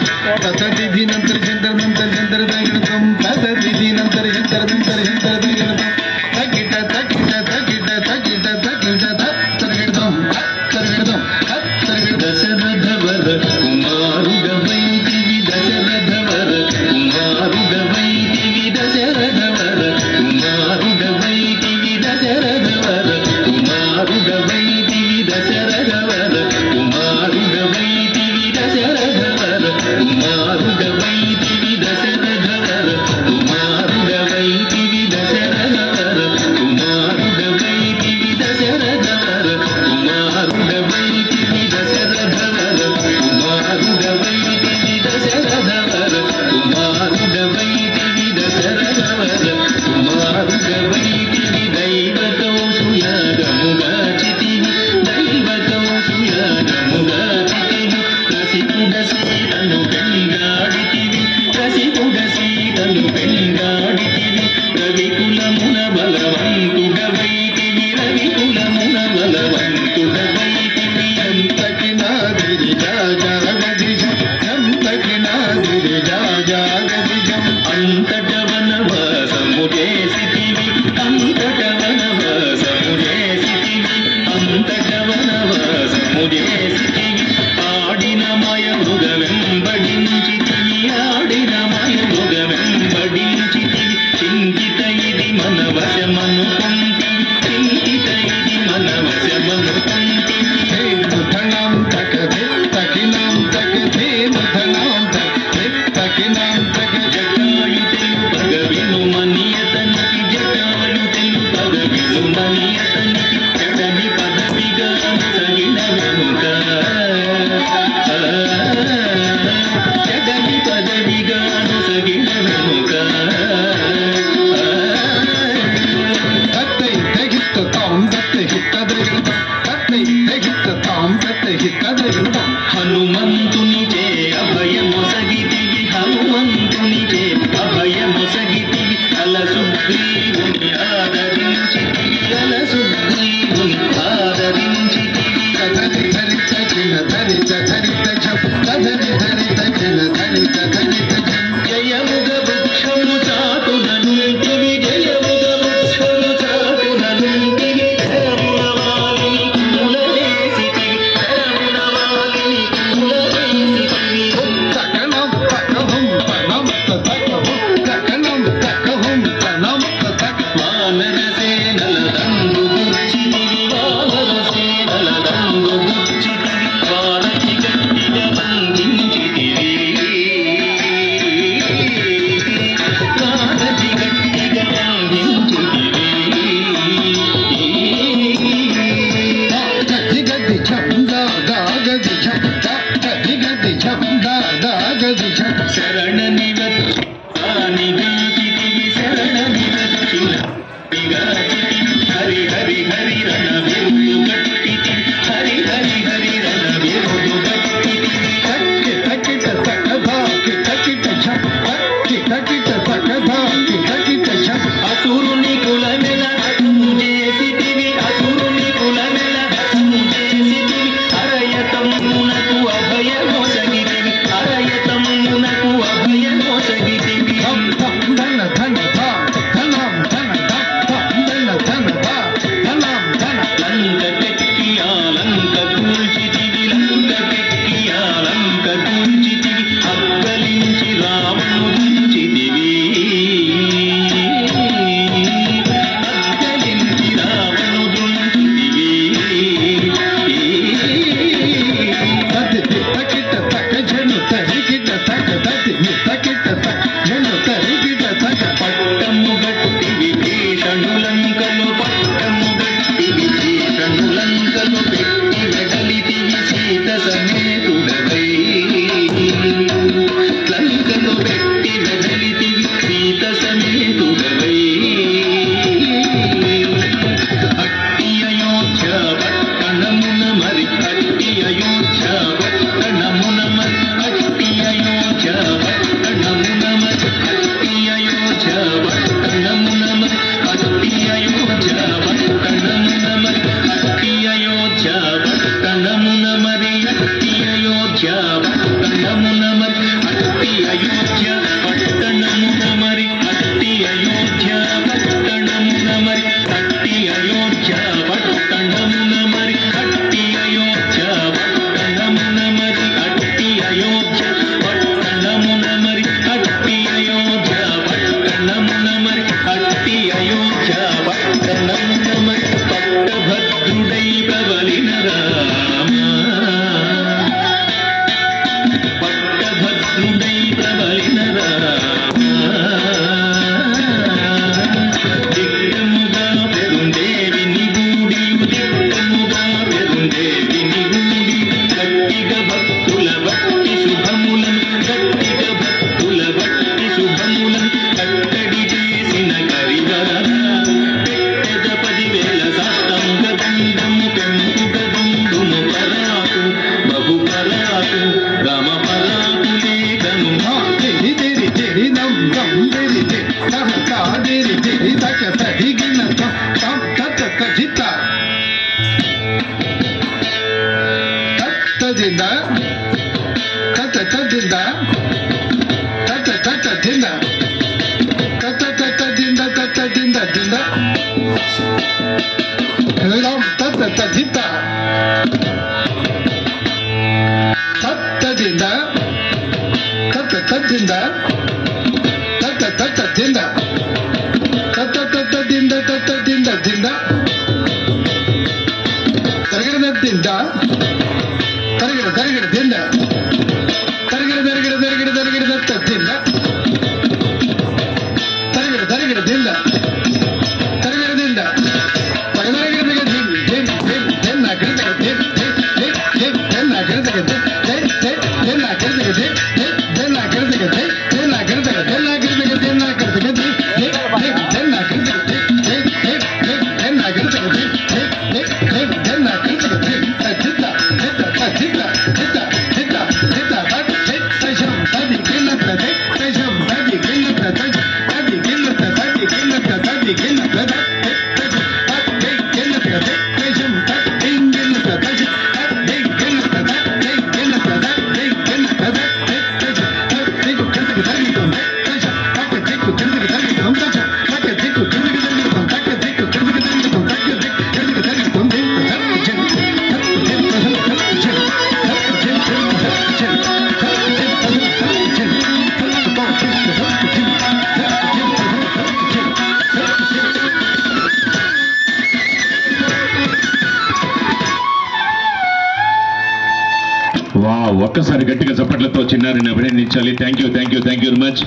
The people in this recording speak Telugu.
तसतिथि नंतर जंतर नंतर जंतर दगडतम तसतिथि नंतर जंतर नंतर जंतर दगडतम तकिट तकिट तकिट तकिट तकिट तगडतम तगडतम तगड दशरथवर कुमारुग वैदिवि दशरथवर कुमारुग वैदिवि दशरथवर कुमारुग वैदिवि दशरथवर कुमारुग वैदिवि दशरथवर कुमारुग वैदिवि दशरथवर कुमारुग वैदिवि दशरथवर कुमारुग वैदिवि दशरथवर कुमारुग वैदिवि दशरथवर कुमारुग वैदिवि दशरथवर कुमारुग वैदिवि दशरथवर कुमारुग वैदिवि दशरथवर कुमारुग वैदिवि दैवतो सुयागमुगाचितिवि दैवतो सुयागमुगाचितिवि रसिकुड सीतनु पेण्गाडितिवि रसिकुड सीतनु पेण्गाडितिवि रविकुलमुन बलवन्तुड वैदिवि रविकुलमुन बलवन्तुड वैदिवि अंतकिनादिरिजा जागदिजं अंतकिनादिरिजा जागदिजं अंतटवनवासमुजेसितिवि अंतटवनवासमुजेसितिवि अंतटवनवासमुजेसितिवि ఆడిన మాయ మృగవెంబడించితివి ఆడిన మాయ మృగవెంబడించితివి చింతిత ఇది మన వశమనుకుంటివి చింతిత ఇది మన వశమనుకుంటివి హే ముఠనాం తకదే తకినాం తకదే ముఠనాం తకదే తకినాం తక జటాయుతెలు పగవిను మనియతనికి జటాయుతెలు పగవిను మనియతనికి జడని పదవిగా సగిన వెనుక జగని పదవిగాను సగిన వెనుక తత్తై తగిత్త తాం తత్తై హిత్తదగితం తత్తై తగిత్త తాం తత్తై హిత్తదగితం హనుమంతునిచే అభయమొసగితివి హనుమంతునిచే అభయమొసగితివి అల సుగ్రీవుని ఆదరించితివి అల సుగ్రీవుని ఆదరించితివి తదరి ధరిత చిన్న ధరిత ధరిత జం తదరి ధరిత చిన్న ధరిత ధరిత జం జయముగ వృక్షము చాటుననుంటివి జయముగ వృక్షము చాటుననుంటివి ధరమునవాలిని కులవేసితివి ధరమునవాలిని కులవేసితివి తకనం తకహం తనం తకహం తకనం తకహం తనం తక వానరసేనల దండు గుచ్చితివి వానరసేనల దండు గుచ్చితివి వారచి గట్టిగా బంధించితివి వారచి గట్టిగా బంధించితివి గది గది ఛందా దాగది ఛందా గది గది ఛందా దాగది ఛం శరణ నివత్తాని గాచితివి శరణ నివత్తిన విగాచితివి హరి హరి హరి రణ విరులు గట్టితివి హరి హరి హరి రణ విరులు గట్టితివి తక్కి తక్కిట తకధాకి తక్కిట ఛం తక్కి తక్కిట తకధాకి తక్కిట ఛం అసురుని కులమెల హతము చేసితివి అసురుని కులమెల హతము చేసితివి అరయతమునకు అభయమొసగితివి అరయతమునకు అభయమొసగితివి ధం ధం ధన భద్రుడై ప్రబలినరా దిక్కముగా పెరుందేవి నిగూడి దిక్కముగా పెరుందేవి నిగూడి గట్టిగా భక్తుల భక్తి శుభములను గట్టిగా భక్తుల భక్తి శుభములను కట్టడి చేసిన కరివరా పెట్టెద 10,000 సాష్టాంగ దండము పెంపుగ దుందుము పరాకు బహు పరాకు గమ పరాకు లేగను తెరి తెరి తెరి దం దం తెరి తెరి తహ తా తెరి తెరి తక తడిగిన తం తం తత తజిత తజింద తత తజింద తత తత జింద తత తత జింద తత జింద జింద రం తత తజిత తత జింద తత తజింద తత తత జింద తత తత జింద తత జింద జింద తరగడ జింద తరగడ తరగడ జింద తరగడ తరగడ తరగడ తరగడ తత జింద తరగడ తరగడ జింద తరగడ జింద తరగడ తరగడ జిం జిం జిం జిం నా గడ gym gym gym gym gym నా గడ జిం జిం జిం జిం నా గడ జిం జిం జిం నా గడ జిం జిం జిం నా గడ జిం జిం నా గడ జిం జిం నా గడ జిం జిం జిం నా గడ జిం జిం జిం జిం నా గడ జిం జిం జిం జిం నా గడ జిం జిం జిత్త జిత్త జిత్త జిత్త జిత్త జిత్త బట్ జిత్ తజం తది కిన్నత తజం తది కిన్నత తది కిన్నత తది కిన్నత తది కిన్నత తజం తది కిన్నత తజం తది కిన్నత తజం తది కిన్నత తది కిన్నత తది కిన్నత తజం తది కిన్నత తజం తజం తది కిన్నత తజం తజం తది కిన్నత తజం తజం తది కిన్నత తజం ఒక్కసారి గట్టిగా చప్పట్లతో చిన్నారిని అభినందించాలి. Thank you very much.